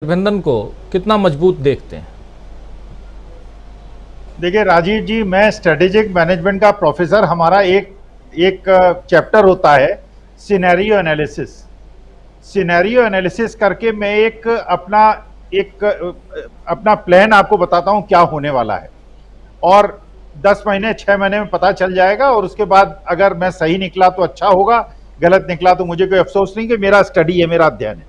गठबंधन को कितना मजबूत देखते हैं? देखिए राजीव जी, मैं स्ट्रेटेजिक मैनेजमेंट का प्रोफेसर। हमारा एक एक चैप्टर होता है सिनेरियो एनालिसिस। सिनेरियो एनालिसिस करके मैं अपना प्लान आपको बताता हूं क्या होने वाला है, और 10 महीने 6 महीने में पता चल जाएगा। और उसके बाद अगर मैं सही निकला तो अच्छा होगा, गलत निकला तो मुझे कोई अफसोस नहीं, कि मेरा स्टडी है, मेरा अध्ययन है।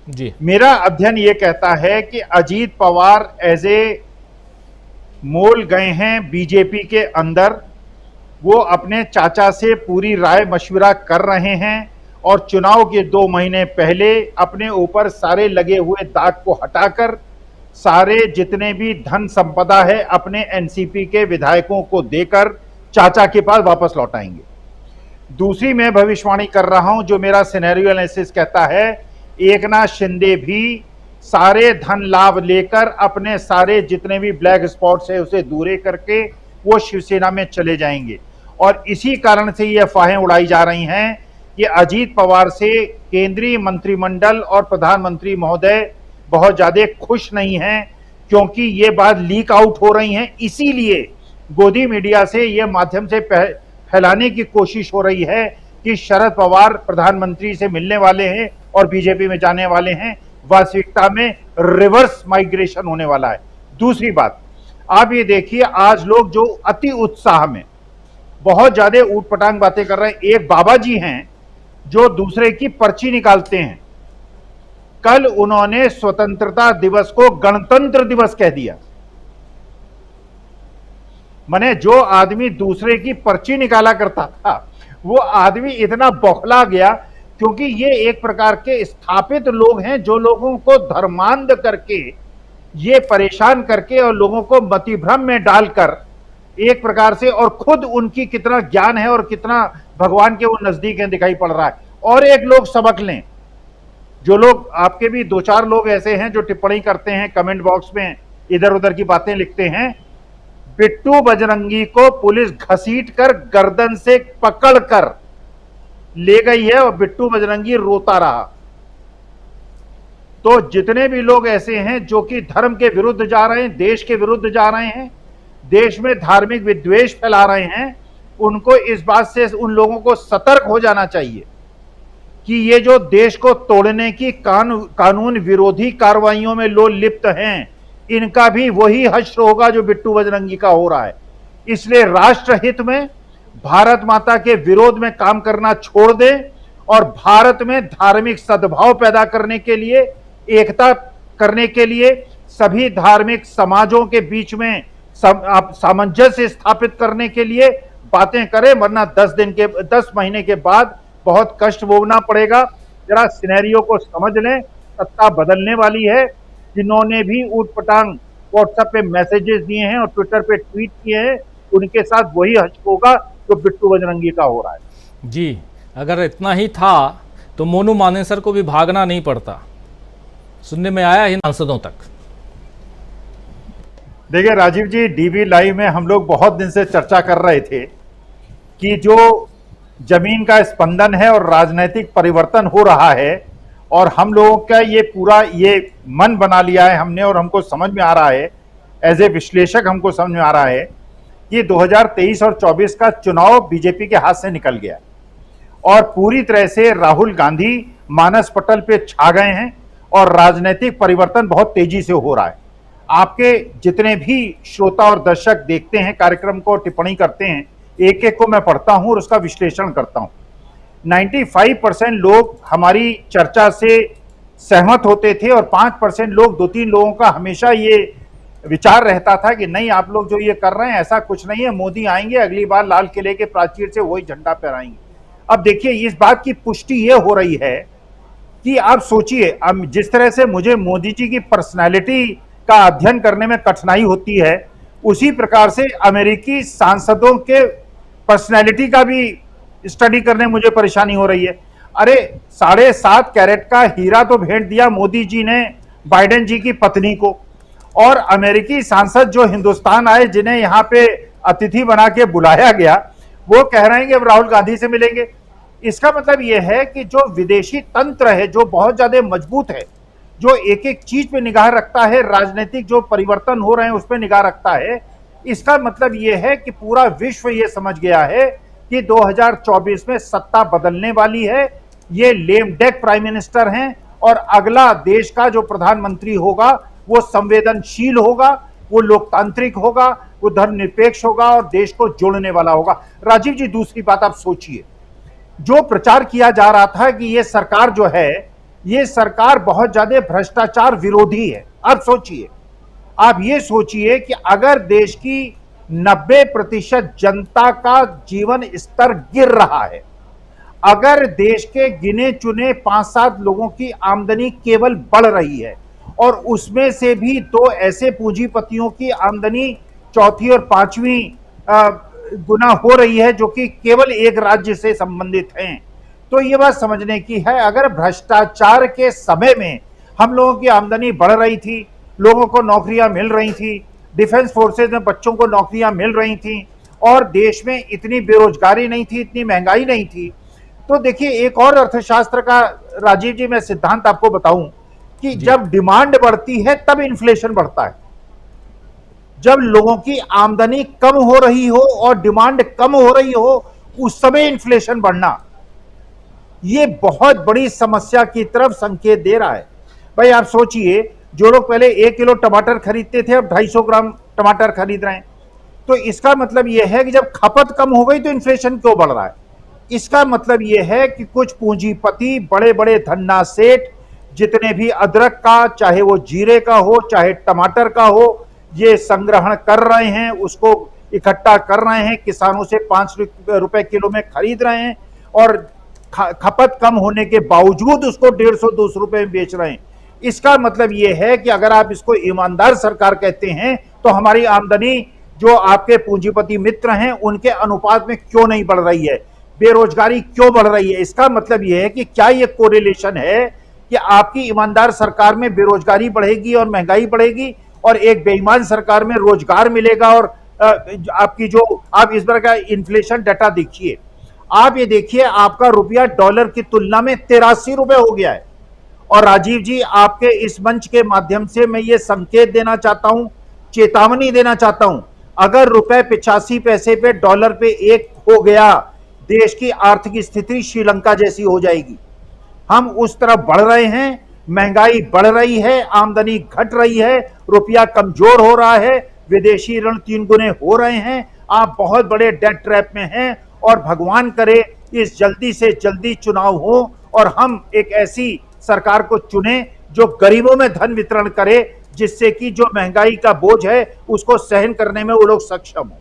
जी, मेरा अध्ययन ये कहता है कि अजीत पवार एज ए मोल गए हैं बीजेपी के अंदर। वो अपने चाचा से पूरी राय मशविरा कर रहे हैं और चुनाव के 2 महीने पहले अपने ऊपर सारे लगे हुए दाग को हटाकर सारे जितने भी धन संपदा है अपने एनसीपी के विधायकों को देकर चाचा के पास वापस लौटाएंगे। दूसरी मैं भविष्यवाणी कर रहा हूं, जो मेरा सिनेरियो एनालिसिस कहता है, एकनाथ शिंदे भी सारे धन लाभ लेकर अपने सारे जितने भी ब्लैक स्पॉट्स है उसे दूरे करके वो शिवसेना में चले जाएंगे। और इसी कारण से ये अफवाहें उड़ाई जा रही हैं कि अजीत पवार से केंद्रीय मंत्रिमंडल और प्रधानमंत्री महोदय बहुत ज्यादा खुश नहीं हैं, क्योंकि ये बात लीक आउट हो रही है। इसीलिए गोदी मीडिया से ये माध्यम से फैलाने की कोशिश हो रही है कि शरद पवार प्रधानमंत्री से मिलने वाले हैं और बीजेपी में जाने वाले हैं। वास्तविकता में रिवर्स माइग्रेशन होने वाला है। दूसरी बात, आप ये देखिए, आज लोग जो अति उत्साह में बहुत ज्यादा ऊटपटांग बातें कर रहे हैं। एक बाबा जी हैं जो दूसरे की पर्ची निकालते हैं। कल उन्होंने स्वतंत्रता दिवस को गणतंत्र दिवस कह दिया। माने जो आदमी दूसरे की पर्ची निकाला करता था, वो आदमी इतना बौखला गया, क्योंकि ये एक प्रकार के स्थापित लोग हैं जो लोगों को धर्मांध करके, ये परेशान करके और लोगों को मतिभ्रम में डालकर एक प्रकार से, और खुद उनकी कितना ज्ञान है और कितना भगवान के वो नजदीक है दिखाई पड़ रहा है। और एक लोग सबक लें, जो लोग आपके भी 2-4 लोग ऐसे हैं जो टिप्पणी करते हैं, कमेंट बॉक्स में इधर उधर की बातें लिखते हैं। बिट्टू बजरंगी को पुलिस घसीट कर गर्दन से पकड़कर ले गई है और बिट्टू बजरंगी रोता रहा। तो जितने भी लोग ऐसे हैं जो कि धर्म के विरुद्ध जा रहे हैं, देश के विरुद्ध जा रहे हैं, देश में धार्मिक विद्वेष फैला रहे हैं, उनको इस बात से, उन लोगों को सतर्क हो जाना चाहिए कि ये जो देश को तोड़ने की कानून विरोधी कार्रवाइयों में लोग लिप्त हैं, इनका भी वही हश्र होगा जो बिट्टू बजरंगी का हो रहा है। इसलिए राष्ट्रहित में, भारत माता के विरोध में काम करना छोड़ दें और भारत में धार्मिक सद्भाव पैदा करने के लिए, एकता करने के लिए, सभी धार्मिक समाजों के बीच में सामंजस्य स्थापित करने के लिए बातें करें, वरना 10 महीने के बाद बहुत कष्ट भोगना पड़ेगा। जरा सिनेरियो को समझ लें, सत्ता बदलने वाली है। जिन्होंने भी ऊटपटांग व्हाट्सएप पे मैसेजेस दिए हैं और ट्विटर पे ट्वीट किए हैं, उनके साथ वही हश्र होगा जो बिट्टू बजरंगी का हो रहा है। जी, अगर इतना ही था तो मोनू मानेसर को भी भागना नहीं पड़ता, सुनने में आया इन सांसदों तक। देखिए राजीव जी, डीवी लाइव में हम लोग बहुत दिन से चर्चा कर रहे थे कि जो जमीन का स्पंदन है और राजनीतिक परिवर्तन हो रहा है, और हम लोगों का ये पूरा ये मन बना लिया है हमने, और हमको समझ में आ रहा है, एज ए विश्लेषक हमको समझ में आ रहा है कि 2023 और 24 का चुनाव बीजेपी के हाथ से निकल गया और पूरी तरह से राहुल गांधी मानस पटल पे छा गए हैं और राजनीतिक परिवर्तन बहुत तेजी से हो रहा है। आपके जितने भी श्रोता और दर्शक देखते हैं कार्यक्रम को, टिप्पणी करते हैं, एक एक को मैं पढ़ता हूं और उसका विश्लेषण करता हूं। 95% लोग हमारी चर्चा से सहमत होते थे और 5% लोग, 2-3 लोगों का हमेशा ये विचार रहता था कि नहीं, आप लोग जो ये कर रहे हैं ऐसा कुछ नहीं है, मोदी आएंगे अगली बार लाल किले के प्राचीर से वही झंडा फहराएंगे। अब देखिए, इस बात की पुष्टि ये हो रही है कि आप सोचिए, अब जिस तरह से मुझे मोदी जी की पर्सनैलिटी का अध्ययन करने में कठिनाई होती है, उसी प्रकार से अमेरिकी सांसदों के पर्सनैलिटी का भी स्टडी करने मुझे परेशानी हो रही है। अरे 7.5 कैरेट का हीरा तो भेंट दिया मोदी जी ने बाइडेन जी की पत्नी को, और अमेरिकी सांसद जो हिंदुस्तान आए, जिन्हें यहां पे अतिथि बना के बुलाया गया, वो कह रहे हैं कि अब राहुल गांधी से मिलेंगे। इसका मतलब यह है कि जो विदेशी तंत्र है, जो बहुत ज्यादा मजबूत है, जो एक एक चीज पे निगाह रखता है, राजनीतिक जो परिवर्तन हो रहे हैं उस पर निगाह रखता है, इसका मतलब यह है कि पूरा विश्व ये समझ गया है कि 2024 में सत्ता बदलने वाली है। ये लेम डेक प्राइम मिनिस्टर हैं और अगला देश का जो प्रधानमंत्री होगा वो संवेदनशील होगा, वो लोकतांत्रिक होगा, वो धर्मनिरपेक्ष होगा और देश को जोड़ने वाला होगा। राजीव जी, दूसरी बात आप सोचिए, जो प्रचार किया जा रहा था कि ये सरकार जो है, ये सरकार बहुत ज्यादा भ्रष्टाचार विरोधी है। अब सोचिए, आप ये सोचिए कि अगर देश की 90% जनता का जीवन स्तर गिर रहा है, अगर देश के गिने चुने 5-7 लोगों की आमदनी केवल बढ़ रही है और उसमें से भी 2 ऐसे पूंजीपतियों की आमदनी चौथी और 5वीं गुना हो रही है जो कि केवल एक राज्य से संबंधित हैं, तो ये बात समझने की है। अगर भ्रष्टाचार के समय में हम लोगों की आमदनी बढ़ रही थी, लोगों को नौकरियां मिल रही थी, डिफेंस फोर्सेज में बच्चों को नौकरियां मिल रही थी और देश में इतनी बेरोजगारी नहीं थी, इतनी महंगाई नहीं थी, तो देखिए एक और अर्थशास्त्र का, राजीव जी, मैं सिद्धांत आपको बताऊं कि जब डिमांड बढ़ती है तब इन्फ्लेशन बढ़ता है। जब लोगों की आमदनी कम हो रही हो और डिमांड कम हो रही हो, उस समय इन्फ्लेशन बढ़ना, ये बहुत बड़ी समस्या की तरफ संकेत दे रहा है। भाई आप सोचिए, जो लोग पहले 1 किलो टमाटर खरीदते थे अब 250 ग्राम टमाटर खरीद रहे हैं, तो इसका मतलब यह है कि जब खपत कम हो गई तो इन्फ्लेशन क्यों बढ़ रहा है। इसका मतलब यह है कि कुछ पूंजीपति, बड़े बड़े धन्ना सेठ, जितने भी अदरक का, चाहे वो जीरे का हो चाहे टमाटर का हो, ये संग्रहण कर रहे हैं, उसको इकट्ठा कर रहे हैं, किसानों से 5 रुपए किलो में खरीद रहे हैं और खपत कम होने के बावजूद उसको 150-200 रुपए में बेच रहे हैं। इसका मतलब यह है कि अगर आप इसको ईमानदार सरकार कहते हैं तो हमारी आमदनी जो आपके पूंजीपति मित्र हैं उनके अनुपात में क्यों नहीं बढ़ रही है, बेरोजगारी क्यों बढ़ रही है। इसका मतलब यह है कि क्या यह कोरिलेशन है कि आपकी ईमानदार सरकार में बेरोजगारी बढ़ेगी और महंगाई बढ़ेगी और एक बेईमान सरकार में रोजगार मिलेगा और आपकी जो, आप इस बार का इन्फ्लेशन डाटा देखिए, आप ये देखिए आपका रुपया डॉलर की तुलना में 83 रुपए हो गया है। और राजीव जी, आपके इस मंच के माध्यम से मैं ये संकेत देना चाहता हूं, चेतावनी देना चाहता हूं, अगर रुपए 85 पैसे पे डॉलर पे 1 हो गया, देश की आर्थिक स्थिति श्रीलंका जैसी हो जाएगी। हम उस तरफ बढ़ रहे हैं, महंगाई बढ़ रही है, आमदनी घट रही है, रुपया कमजोर हो रहा है, विदेशी ऋण 3 गुने हो रहे हैं, आप बहुत बड़े डेट ट्रैप में हैं और भगवान करे इस जल्दी से जल्दी चुनाव हो और हम एक ऐसी सरकार को चुने जो गरीबों में धन वितरण करे, जिससे कि जो महंगाई का बोझ है उसको सहन करने में वो लोग सक्षम हो।